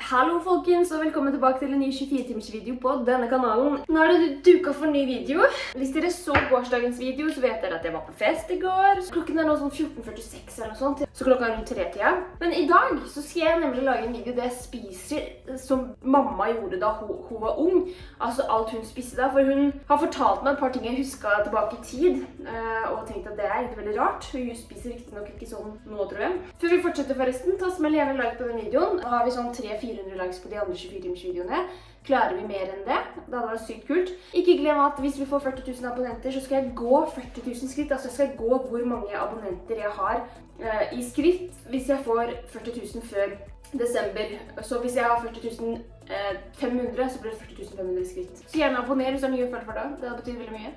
Hallo folkens, og velkommen tilbake til en ny 24-timers video på denne kanalen. Nå er det duket for en ny video. Hvis dere så gårsdagens video, så vet dere at jeg var på fest i går. Klokken er nå sånn 14:46 eller noe sånt, så klokka er rundt 3-tida. Men i dag så skal jeg nemlig lage en video der jeg spiser som mamma gjorde da hun var ung. Altså alt hun spiste da, for hun har fortalt meg et par ting jeg husket tilbake i tid, og tenkte at det er egentlig veldig rart. Hun spiser riktig nok ikke sånn nå, tror jeg. Før vi fortsetter forresten, ta smell gjerne like på den videoen. Da har vi sånn 300-400 likes på de andre 24-timers-videoene. Klarer vi mer enn det? Det hadde vært sykt kult. Ikke glem at hvis vi får 40 000 abonnenter, så skal jeg gå 40 000 skritt. Altså jeg skal gå hvor mange abonnenter jeg har i skritt hvis jeg får 40 000 før desember. Så hvis jeg har 40 500, så blir det 40 500 skritt. Så gjerne abonner hvis du er nye og følger for det. Det betyr veldig mye.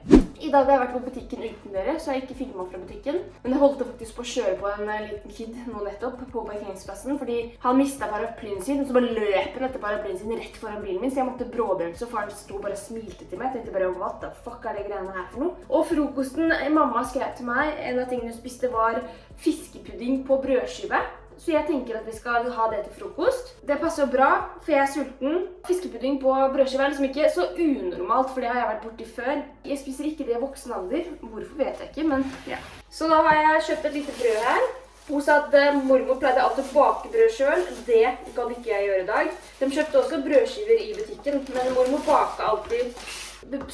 I dag har jeg vært på butikken uten dere, så jeg har ikke filmet fra butikken. Men jeg holdt faktisk på å kjøre på en liten kid nå nettopp på parkeringsplassen, fordi han mistet paraplyen sin, og så bare løp han etter paraplyen sin rett foran bilen min, så jeg måtte bråbremse, og faren sto bare og smilte til meg. Jeg tenkte bare, what the fuck er det greiene her for noe? Og frokosten mamma skrev til meg, en av tingene hun spiste var fiskepudding på brødskive. Så jeg tenker at vi skal ha det til frokost. Det passer jo bra, for jeg er sulten. Fiskepudding på brødskive er liksom ikke så unormalt, for det har jeg vært borti før. Jeg spiser ikke det i voksen alder. Hvorfor vet jeg ikke, men ja. Så da har jeg kjøpt et lite brød her. Hun sa at mormor pleide alltid å bake brød selv. Det kan ikke jeg gjøre i dag. De kjøpte også brødskiver i butikken, men mormor baker alltid,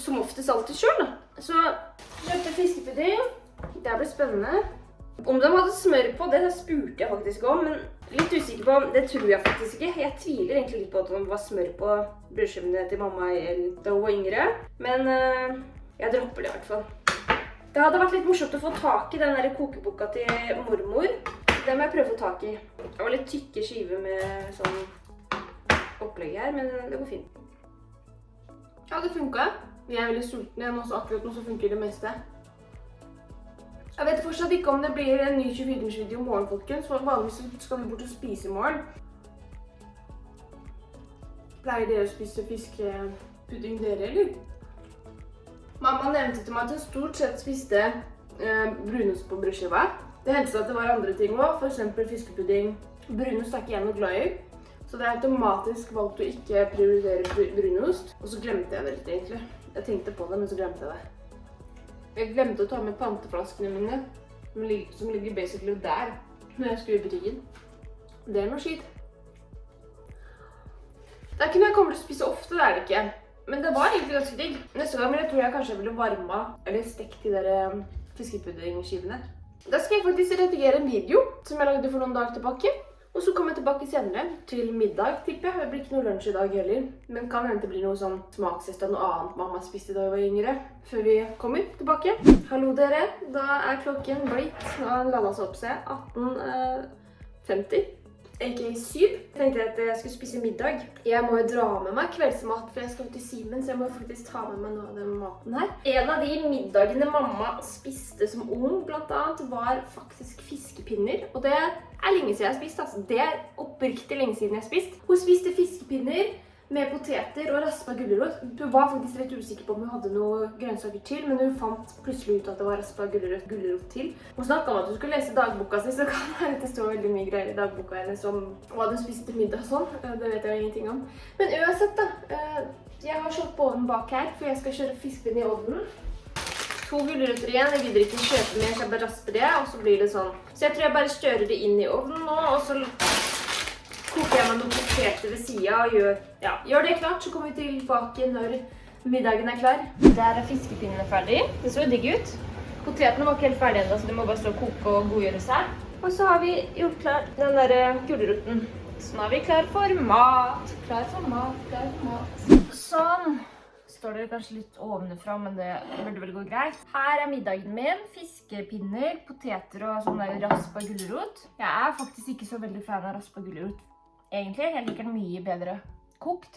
som oftest alltid selv da. Så kjøpte fiskepudding. Det blir spennende. Om de hadde smør på, det spurte jeg faktisk om, men litt usikker på, det tror jeg faktisk ikke. Jeg tviler egentlig litt på at det var smør på brødskivene til mamma da hun var yngre, men jeg dropper det i hvert fall. Det hadde vært litt morsomt å få tak i den der kokeboka til mormor. Det må jeg prøve å få tak i. Det var litt tykke skiver med sånn opplegg her, men det går fint. Ja, det funket. Jeg er veldig sulten igjen, og så akkurat nå så funker det meste. Jeg vet fortsatt ikke om det blir en ny 24-timers-video i morgen, folkens, for vanligvis skal vi bort og spise i morgen. Pleier dere å spise fiskepudding dere, eller? Mamma nevnte til meg at hun stort sett spiste brunost på brødskiva. Det hendte seg at det var andre ting også, for eksempel fiskepudding. Brunost er ikke jeg noe glad i, så det er automatisk valgt å ikke prioritere brunost. Og så glemte jeg det litt, egentlig. Jeg tenkte på det, men så glemte jeg det. Jeg glemte å ta med panteflaskene mine, som ligger basically der, når jeg skulle i butikken. Det er noe skitt. Det er ikke noe jeg kommer til å spise ofte, det er det ikke. Men det var egentlig ganske digg. Neste gang tror jeg kanskje jeg ville varmet eller stekt de der fiskepuddingskivene. Da skal jeg faktisk redigere en video som jeg lagde for noen dager tilbake. Og så kommer jeg tilbake senere til middag, tipper jeg. Det blir ikke noe lunsj i dag heller. Men kan hende det blir noe sånn smakstest av noe annet mamma spiste da jeg var yngre. Før vi kommer tilbake. Hallo dere, da er klokken blitt, nå har den landet seg opp seg, 18:50. A.k.a. 7. Jeg tenkte at jeg skulle spise middag. Jeg må jo dra med meg kveldsmat, for jeg skal til Siemens, så jeg må faktisk ta med meg noe av den maten her. En av de middagene mamma spiste som ung, blant annet, var faktisk fiskepinner. Og det er lenge siden jeg har spist, altså. Det er oppriktig lenge siden jeg har spist. Hun spiste fiskepinner med poteter og raspa gulrot. Hun var faktisk rett usikker på om hun hadde noe grønnsaker til, men hun fant plutselig ut at det var raspa gulrot til. Hun snakket om at hun skulle lese dagboka si, så kan det stå veldig mye greier i dagboka hennes om hva hun spiste til middag sånn. Det vet jeg jo ingenting om. Men uansett da, jeg har slått på ovnen bak her, for jeg skal kjøre fiskepinner i ovnen. 2 gulroter igjen, jeg gidder ikke kjøpe mer, så jeg bare rasper det, og så blir det sånn. Så jeg tror jeg bare stører det inn i ovnen nå, og så koker jeg meg noen poteter ved siden og gjør det klart, så kommer vi tilbake når middagen er klar. Der er fiskepinnene ferdig. Det så digg ut. Potetene var ikke helt ferdige enda, så det må bare stå og koke og godgjøre seg. Og så har vi gjort klar den der gulroten. Så nå er vi klar for mat. Klar for mat. Sånn. Står dere kanskje litt ovenfra, men det burde vel gå greit. Her er middagen min. Fiskepinner, poteter og sånn der raspa gulrot. Jeg er faktisk ikke så veldig fan av raspa gulrot. Egentlig, jeg liker den mye bedre kokt.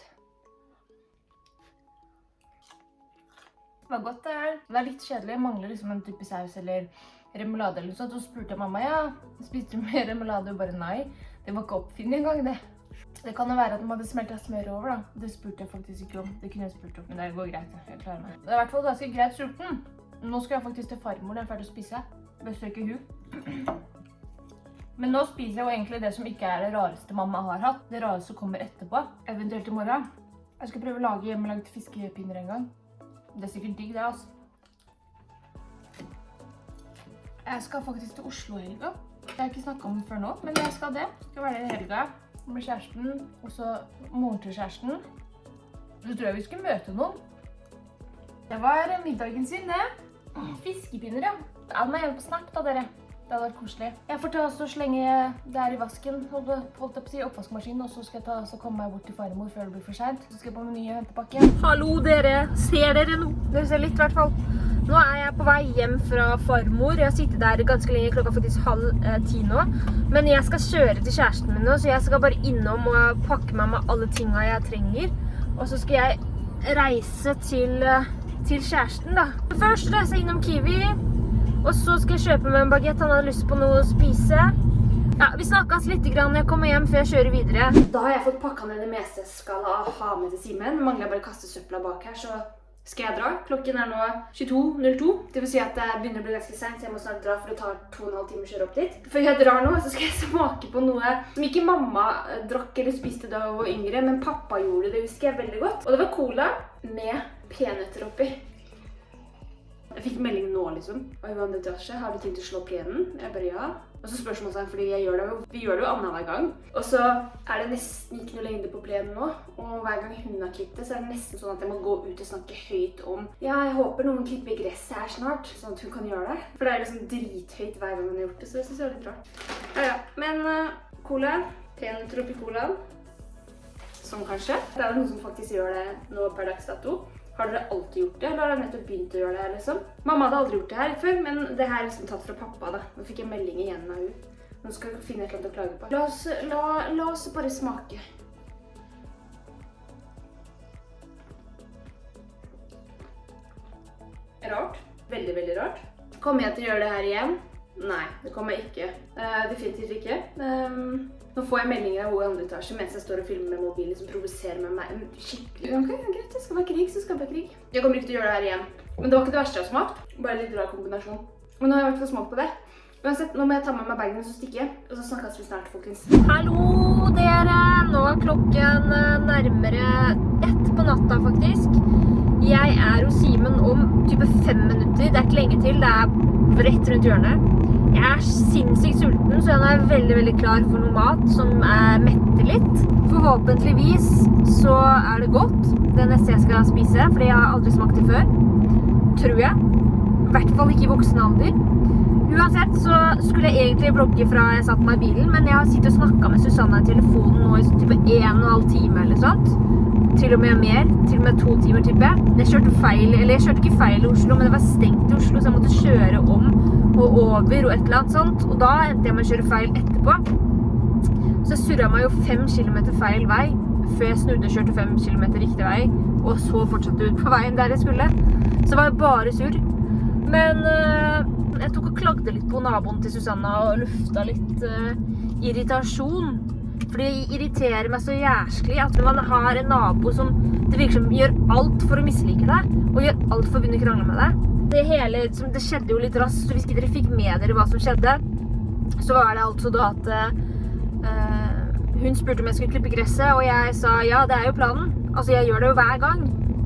Det var godt det her. Det er litt kjedelig, jeg mangler liksom en type saus eller remoulade eller noe sånt. Så spurte jeg mamma, ja, spiste du med remoulade? Og bare nei, det var ikke oppfinnet engang det. Det kan jo være at de hadde smeltet smør over da. Det spurte jeg faktisk ikke om. Det kunne jeg spurt om, men det går greit. Jeg klarer meg. Det er i hvert fall ganske greit sulten. Nå skal jeg faktisk til farmor, den er ferdig å spise. Besøke hun. Men nå spiser jeg jo egentlig det som ikke det rareste mamma har hatt. Det rareste kommer etterpå, eventuelt I morgen. Jeg skal prøve å lage hjemmelagte fiskepinner en gang. Det sikkert digg det, altså. Jeg skal faktisk til Oslo I helga. Jeg har ikke snakket om det før nå, men jeg skal det. Jeg skal være der I helga med kjæresten, og så moren til kjæresten. Så tror jeg vi skal møte noen. Det var middagen sin, det. Fiskepinner, ja. Ja, den hjemme på snart da, dere. Det hadde vært koselig. Jeg får ta og slenge det I vasken, holdt jeg på å si oppvaskmaskinen, og så skal jeg ta og komme meg bort til farmor før det blir for sent. Så skal jeg på Meny og hente pakken. Hallo dere! Ser dere nå? Dere ser litt I hvert fall. Nå jeg på vei hjem fra farmor. Jeg har sittet der ganske lenge, klokka faktisk 9:30 nå. Men jeg skal kjøre til kjæresten min nå, så jeg skal bare innom og pakke meg med alle tingene jeg trenger. Og så skal jeg reise til kjæresten da. Først reiser jeg innom Kiwi. Og så skal jeg kjøpe meg en baguette, han hadde lyst på noe å spise. Ja, vi snakkes litt når jeg kommer hjem før jeg kjører videre. Da har jeg fått pakket ned det meste jeg skal ha med til Simen. Mangler bare å kaste søpla bak her, så skal jeg dra. Klokken nå 22:02. Det vil si at det begynner å bli ganske sent, så jeg må snart dra, for det tar 2,5 timer å kjøre opp dit. Før jeg drar nå, så skal jeg smake på noe som ikke mamma drakk eller spiste da hun var yngre, men pappa gjorde det, husker jeg veldig godt. Og det var cola med peanøtter oppi. Jeg fikk melding nå liksom. Og Johan Detasje, har du tid til å slå plenen? Jeg bare ja. Og så spørsmålet fordi vi gjør det jo annenhver gang. Og så det nesten ikke noe lengde på plenen nå. Og hver gang hun har klippet det, så det nesten sånn at jeg må gå ut og snakke høyt om ja, jeg håper noen klipper gresset her snart, sånn at hun kan gjøre det. For det liksom drithøyt hver gang hun har gjort det, så det synes jeg litt rart. Ja. Men cola, peanøtter oppi colaen. Sånn kanskje. Det noen som faktisk gjør det nå per dags dato. Har dere alltid gjort det, eller har dere nettopp begynt å gjøre det her, liksom? Mamma hadde aldri gjort det her før, men det her liksom tatt fra pappa, da. Nå fikk jeg melding igjen av hun. Nå skal jeg finne et eller annet å klage på. La oss bare smake. Rart. Veldig, veldig rart. Kommer jeg til å gjøre det her igjen? Nei, det kommer jeg ikke. Definitivt ikke. Nå får jeg meldinger av hun I andre etasje mens jeg står og filmer med mobilen som provoserer med meg skikkelig. Ok, greit, det skal være krig, så skal det være krig. Jeg kommer ikke til å gjøre det her igjen. Men det var ikke det verste jeg har smakt. Bare litt rar kombinasjon. Men nå har jeg i hvert fall smakt på det. Uansett, nå må jeg ta med meg bagen så stikker jeg. Og så snakkes vi snart, folkens. Hallo dere! Nå klokken nærmere 1 på natta faktisk. Jeg hos Simen om type 5 minutter. Det ikke lenge til, det rett rundt hjørnet. Jeg sinnssykt sulten, så jeg nå veldig, veldig klar for noe mat som metter litt. Forhåpentligvis så det godt, det neste jeg skal spise, fordi jeg har aldri smakt det før. Tror jeg. I hvert fall ikke I voksen alder. Uansett så skulle jeg egentlig vlogge fra jeg satt meg I bilen, men jeg har sittet og snakket med Susanne I telefonen nå I type 1,5 time eller sånt. Til og med mer, til og med 2 timer type. Jeg kjørte ikke feil I Oslo, men det var stengt I Oslo, så jeg måtte kjøre om og over og et eller annet sånt. Og da endte jeg med å kjøre feil etterpå. Så jeg surret meg jo 5 kilometer feil vei, før jeg snudde og kjørte 5 kilometer riktig vei, og så fortsatte ut på veien der jeg skulle. Så var jeg bare sur. Men jeg tok og klagde litt på naboen til Susanna og lufta litt irritasjon. Fordi det irriterer meg så jæsklig at man har en nabo som det virker som gjør alt for å mislike deg, og gjør alt for å begynne å krangle med deg. Det skjedde jo litt raskt, så hvis ikke dere fikk med dere hva som skjedde, så var det altså da at hun spurte om jeg skulle klippe gresset, og jeg sa ja, det jo planen. Altså jeg gjør det jo hver gang.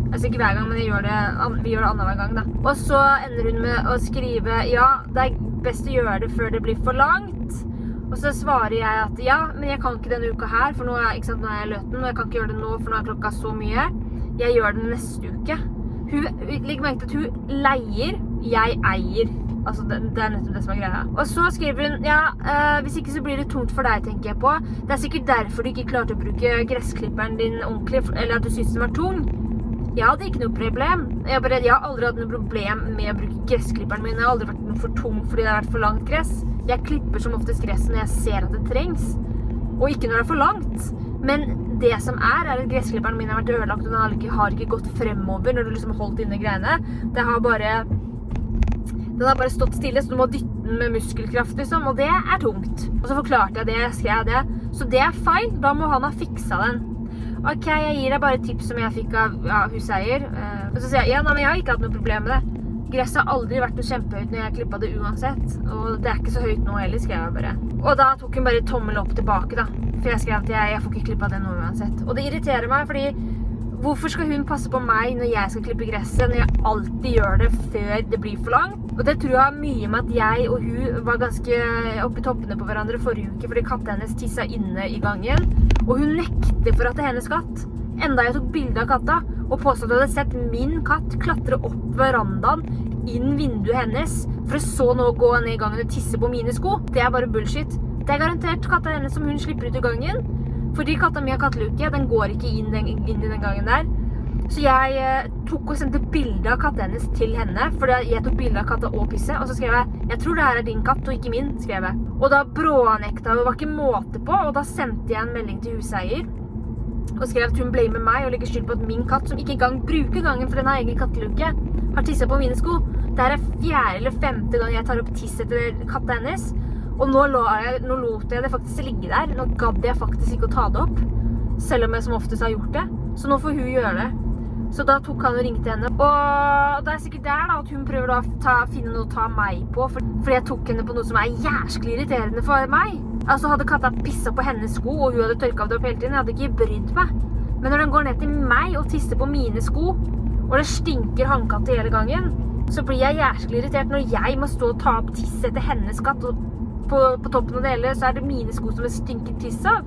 Altså ikke hver gang, men vi gjør det annenhver gang da. Og så ender hun med å skrive ja, det best å gjøre det før det blir for langt. Og så svarer jeg at ja, men jeg kan ikke denne uka her, for nå ikke sant, nå jeg løten, og jeg kan ikke gjøre det nå, for nå klokka så mye. Jeg gjør det neste uke. Legg merke til at hun leier, jeg eier. Altså, det nettopp det som greia. Og så skriver hun, ja, hvis ikke så blir det tungt for deg, tenker jeg på. Det sikkert derfor du ikke klarte å bruke gressklipperen din ordentlig, eller at du synes den var tung. Jeg hadde ikke noe problem. Jeg har aldri hatt noe problem med å bruke gressklipperen min. Jeg har aldri vært noe for tung fordi det har vært for langt gress. Jeg klipper som oftest gress når jeg ser at det trengs, og ikke når det for langt. Men det som at gressklipperen min har vært ødelagt, og den har ikke gått fremover når du liksom har holdt inne greiene. Den har bare stått stille, så du må dytte den med muskelkraft liksom, og det tungt. Og så forklarte jeg det, jeg skrev det. Så det feil, da må han ha fiksa den. Ok, jeg gir deg bare et tips som jeg fikk av huseier. Og så sier jeg, ja, nei, men jeg har ikke hatt noe problem med det. Gresset har aldri vært noe kjempehøyt når jeg klippet det uansett, og det ikke så høyt nå heller, skrev jeg bare. Og da tok hun bare tommel opp tilbake da, for jeg skrev at jeg får ikke klippet det nå uansett. Og det irriterer meg, fordi hvorfor skal hun passe på meg når jeg skal klippe gresset, når jeg alltid gjør det før det blir for langt? Og det tror jeg har mye med at jeg og hun var ganske oppe i toppene på hverandre forrige uke, fordi katten hennes tisset inne i gangen, og hun nekter for at det er hennes katt. Enda jeg tok bilde av katta, og påstod at jeg hadde sett min katt klatre opp verandaen inn vinduet hennes, for så nå gå ned i gangen og tisse på mine sko. Det er bare bullshit. Det er garantert katta hennes som hun slipper ut i gangen, fordi katta mi har katteluke, den går ikke inn i den gangen der. Så jeg tok og sendte bilde av katta hennes til henne, fordi jeg tok bilde av katta og pisse, og så skrev jeg tror det her er din katt og ikke min, skrev jeg. Og da brånekta hun, var ikke måte på, og da sendte jeg en melding til huseier, og skrev at hun ble med meg og legger skyld på at min katt, som ikke engang bruker gangen for den har egen katteluke, har tisset på mine sko. Det er 4. eller 5. gang jeg tar opp tiss etter katta hennes, og nå lot jeg det faktisk ligge der. Nå gadd jeg faktisk ikke å ta det opp, selv om jeg som oftest har gjort det. Så nå får hun gjøre det. Så da tok han og ringte henne, og det er sikkert der da, at hun prøver å finne noe å ta meg på, fordi jeg tok henne på noe som er jæsklig irriterende for meg. Altså hadde katta pisset på hennes sko, og hun hadde tørket det opp hele tiden, jeg hadde ikke brydd meg. Men når den går ned til meg og tisser på mine sko, og det stinker hannkatt hele gangen, så blir jeg jæsklig irritert når jeg må stå og ta opp tiss etter hennes katt, og på toppen av det hele så er det mine sko som det stinker tiss av.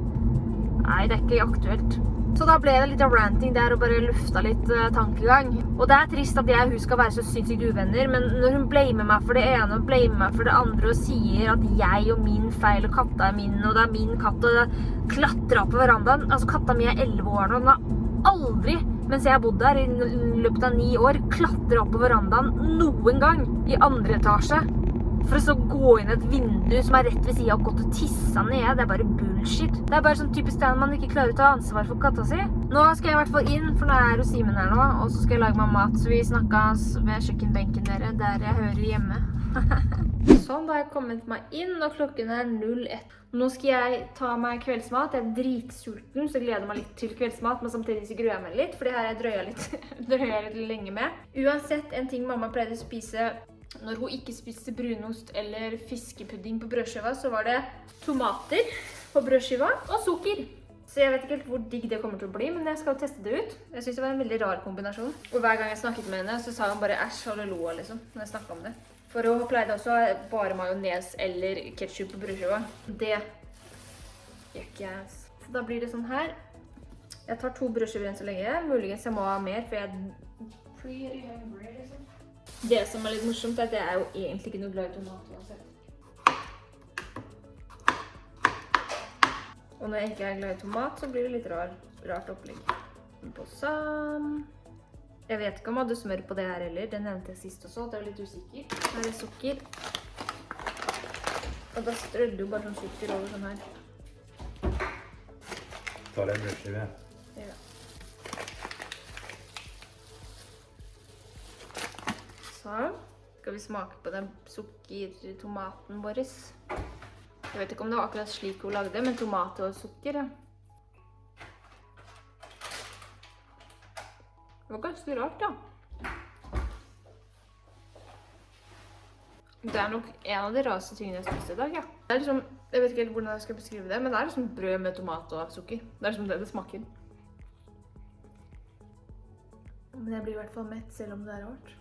Nei, det er ikke aktuelt. Så da ble det litt av ranting der og bare lufta litt tankegang. Og det er trist at jeg og hun skal være så sinnssykt uvenner, men når hun blamer meg for det ene og blamer meg for det andre og sier at jeg og min feil og katta er min, og det er min katt, og det klatrer opp på verandaen. Altså katta mi er 11 år nå, den har aldri, mens jeg har bodd der i løpet av 9 år, klatret opp på verandaen noen gang i 2. etasje. For å så gå inn et vindu som er rett ved siden og gått og tissa ned. Det er bare bullshit. Det er bare sånn typisk sted man ikke klarer å ta ansvar for katta si. Nå skal jeg i hvert fall inn, for nå er jo Simen her nå, og så skal jeg lage meg mat. Så vi snakket ved kjøkkenbenken der jeg hører hjemme. Sånn, da har jeg kommet meg inn, og klokken er 01. Nå skal jeg ta meg kveldsmat. Jeg er dritsulten, så jeg gleder meg litt til kveldsmat, men samtidig så gruer jeg meg litt, fordi her drøyer jeg litt lenge med. Uansett, en ting mamma pleide å spise når hun ikke spiste brunost eller fiskepudding på brødskiva, så var det tomater på brødskiva og sukker. Så jeg vet ikke helt hvor digg det kommer til å bli, men jeg skal teste det ut. Jeg synes det var en veldig rar kombinasjon. Og hver gang jeg snakket med henne, så sa hun bare æsj, halleluja liksom, når jeg snakket om det. For hun pleide også bare majones eller ketchup på brødskiva. Det gjør ikke jeg. Så da blir det sånn her. Jeg tar 2 brødskiver enn så lenge. Muligens jeg må ha mer, for jeg er pretty hungry liksom. Det som er litt morsomt er at jeg er jo egentlig ikke noe glad i tomat uansett. Og når jeg ikke er glad i tomat, så blir det litt rart opplegg. På sånn. Jeg vet ikke om jeg hadde smør på det her heller. Det nevnte jeg sist også, det er litt usikker. Her er sukker. Og da strødde jo bare sånn sukker over sånn her. Ta det brødskive. Ja. Så skal vi smake på den sukkertomaten vår. Jeg vet ikke om det var akkurat slik hun lagde, men tomat og sukker, ja. Det var ganske rart, da. Det er nok en av de rareste tingene jeg spiste i dag, ja. Det er liksom, jeg vet ikke helt hvordan jeg skal beskrive det, men det er liksom brød med tomat og sukker. Det er liksom det smaker. Men jeg blir i hvert fall mett, selv om det er rart.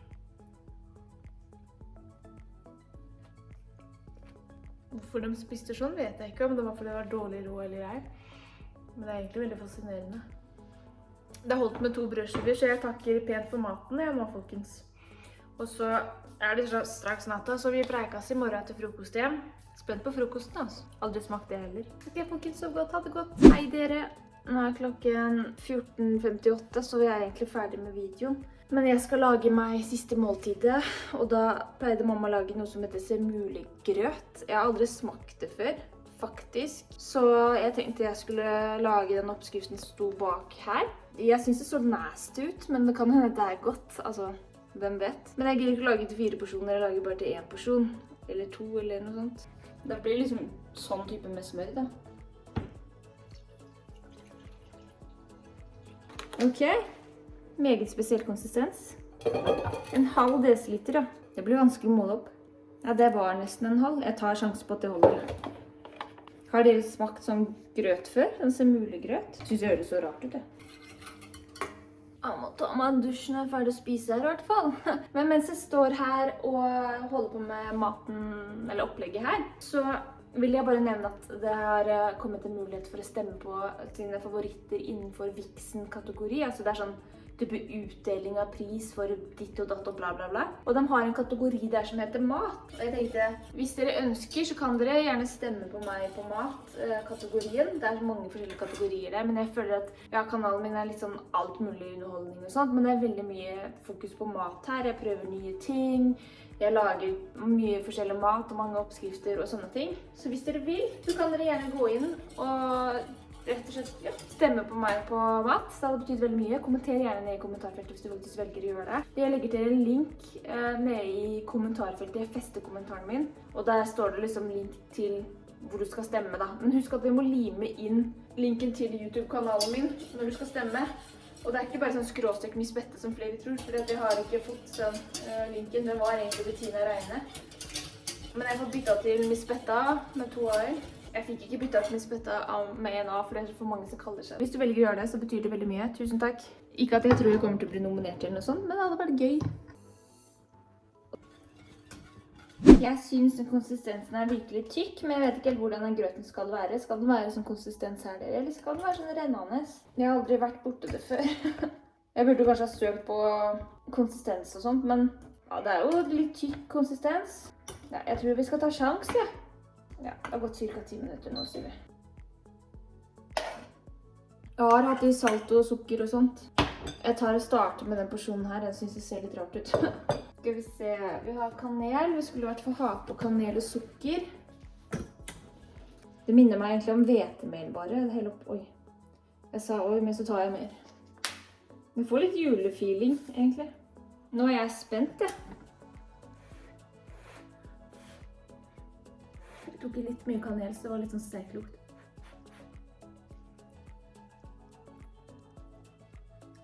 Hvorfor de spiste sånn vet jeg ikke, om det var fordi det var dårlig råd eller ei. Men det er egentlig veldig fascinerende. Det har holdt med 2 brødskiver, så jeg takker pent for maten jeg nå, folkens. Og så er det straks natta, så vi preikas i morgen til frokost igjen. Spent på frokosten, altså. Aldri smakt det heller. Ok, folkens, så godt. Ha det godt. Hei, dere. Nå er klokken 14:58, så vi er egentlig ferdig med videoen. Men jeg skal lage meg siste måltidet, og da pleide mamma å lage noe som heter semulegrøt. Jeg har aldri smakt det før, faktisk. Så jeg tenkte jeg skulle lage den oppskriften som sto bak her. Jeg synes det så nasty ut, men det kan hende det er godt. Altså, hvem vet? Men jeg gidder ikke lage til 4 porsjoner, jeg lager bare til 1 porsjon. Eller 2, eller noe sånt. Det blir liksom sånn type med smør, da. Ok. Meget spesiell konsistens. En halv desiliter, ja. Det blir vanskelig å måle opp. Ja, det var nesten en halv. Jeg tar sjanse på at det holder. Har dere smakt sånn grøt før? Sånn semulegrøt? Synes det høres så rart ut, det. Jeg må ta meg en dusj når jeg er ferdig å spise her, i hvert fall. Men mens jeg står her og holder på med maten, eller opplegget her, så vil jeg bare nevne at det har kommet en mulighet for å stemme på sine favoritter innenfor Vixen-kategori. Altså det er sånn type utdeling av pris for ditt og datt og bla bla bla. Og de har en kategori der som heter mat. Og jeg tenkte, hvis dere ønsker, så kan dere gjerne stemme på meg på mat-kategorien. Det er mange forskjellige kategorier der, men jeg føler at ja, kanalen min er litt sånn alt mulig underholdning og sånt, men det er veldig mye fokus på mat her. Jeg prøver nye ting. Jeg lager mye forskjellig mat og mange oppskrifter og sånne ting. Så hvis dere vil, så kan dere gjerne gå inn og rett og slett ja, stemme på meg på mat. Det hadde betydd veldig mye. Kommenter gjerne ned i kommentarfeltet hvis du faktisk velger å gjøre det. Jeg legger til en link nede i kommentarfeltet. Jeg fester kommentaren min, og der står det liksom link til hvor du skal stemme da. Men husk at du må lime inn linken til YouTube-kanalen min når du skal stemme. Og det er ikke bare sånn skråstrek Miss Bette som flere tror, for jeg har ikke fått sånn linken. Den var egentlig Bettina Reine. Men jeg har fått byttet til Miss Betta med 2 A-er. Jeg fikk ikke byttet til Miss Betta med en A, for det er for mange som kaller seg. Hvis du velger å gjøre det, så betyr det veldig mye. Tusen takk. Ikke at jeg tror jeg kommer til å bli nominert eller noe sånt, men det hadde vært gøy. Jeg synes den konsistensen er virkelig tykk, men jeg vet ikke helt hvordan den grøten skal være. Skal den være sånn konsistens her dere, eller skal den være sånn rennende? Jeg har aldri vært borte det før. Jeg burde kanskje ha søkt på konsistens og sånt, men ja, det er jo litt tykk konsistens. Ja, jeg tror vi skal ta sjans, ja. Ja, det har gått ca. 10 minutter nå, sier vi. Jeg har hatt i salt og sukker og sånt. Jeg tar og starter med den porsjonen her. Jeg synes det ser litt rart ut. Skal vi se. Vi har kanel. Vi skulle i hvert fall ha på kanel og sukker. Det minner meg egentlig om hvetemel bare. Det hele opp. Oi. Jeg sa oi, men så tar jeg mer. Vi får litt julefeeling, egentlig. Nå er jeg spent, jeg. Jeg tok litt mye kanel, så det var litt sånn sterk lukt.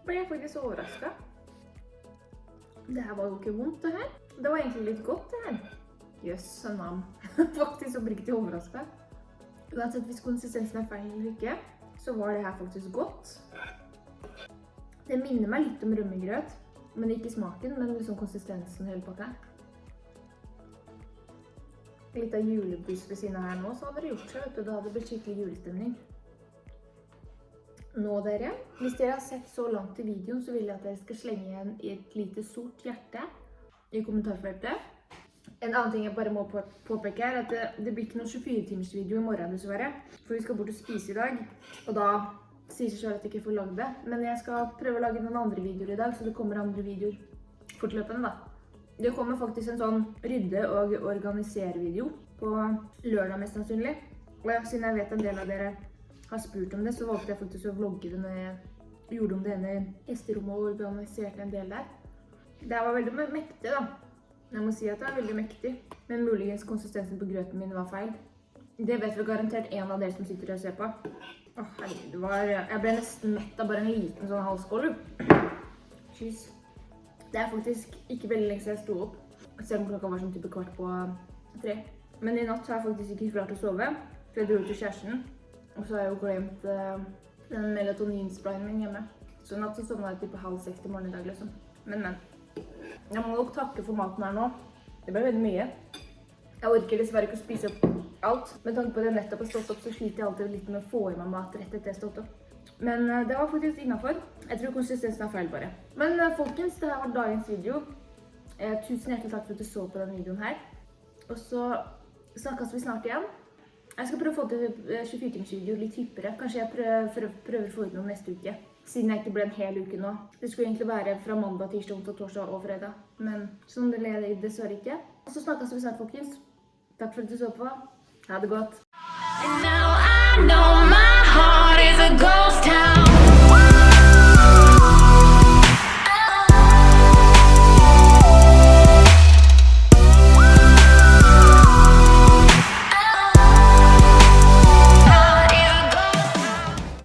Ble jeg faktisk overrasket. Det her var jo ikke vondt, det her. Det var egentlig litt godt, det her. Jøss, nam. Faktisk oppriktig overrasket. Uansett, hvis konsistensen er feil eller ikke, så var det her faktisk godt. Det minner meg litt om rømmegrøt, men ikke smaken, men liksom konsistensen hele pakka. Litt av julebrus ved siden av her nå, så hadde det gjort seg, vet du. Det hadde blitt skikkelig julestemning. Nå dere, hvis dere har sett så langt i videoen, så vil jeg at dere skal slenge igjen et lite sort hjerte i kommentarfeltet. En annen ting jeg bare må påpeke er at det blir ikke noen 24-timers video i morgen dessverre, for vi skal bort og spise i dag, og da sier seg selv at jeg ikke får lagd det. Men jeg skal prøve å lage noen andre videoer i dag, så det kommer andre videoer fortløpende da. Det kommer faktisk en sånn rydde- og organisere-video på lørdag mest sannsynlig. Og siden jeg vet en del av dere har spurt om det, så valgte jeg faktisk å vlogge det når jeg gjorde om det ene gjesterommet og organiserte en del der. Det var veldig mektig da. Jeg må si at det var veldig mektig, men muligens konsistensen på grøten min var feil. Det vet vi garantert en av dere som sitter og ser på. Åh, herregud, jeg ble nesten mett av bare en liten sånn halvskål. Jeez. Det er faktisk ikke veldig lenge siden jeg sto opp, selv om klokka var sånn type 2:15. Men i natt har jeg faktisk ikke klart å sove, for jeg dro til kjæresten. Og så har jeg jo glemt den melatoninsprayen min hjemme. Så i natt så sovnet jeg type 5:30 til morgen i dag, liksom. Men. Jeg må nok takke for maten her nå. Det ble veldig mye. Jeg orker dessverre ikke å spise opp alt. Med tanke på at jeg nettopp har stått opp, så sliter jeg alltid litt med å få i meg mat rett etter jeg har stått opp. Men det var faktisk innenfor. Jeg tror konsistensen er feil bare. Men folkens, det her var dagens video. Tusen hjertelig takk for at du så på denne videoen her. Og så snakkes vi snart igjen. Jeg skal prøve å få til 24-timers video litt hyppigere. Kanskje jeg prøver å få ut noe neste uke. Siden jeg ikke ble en hel uke nå. Det skulle egentlig være fra mandag, tirsdag, onsdag, torsdag og fredag. Men sånn det leder dessverre ikke. Og så snakkes vi snart, folkens. Takk for at du så på. Ha det godt. And now I know my heart is a ghost town.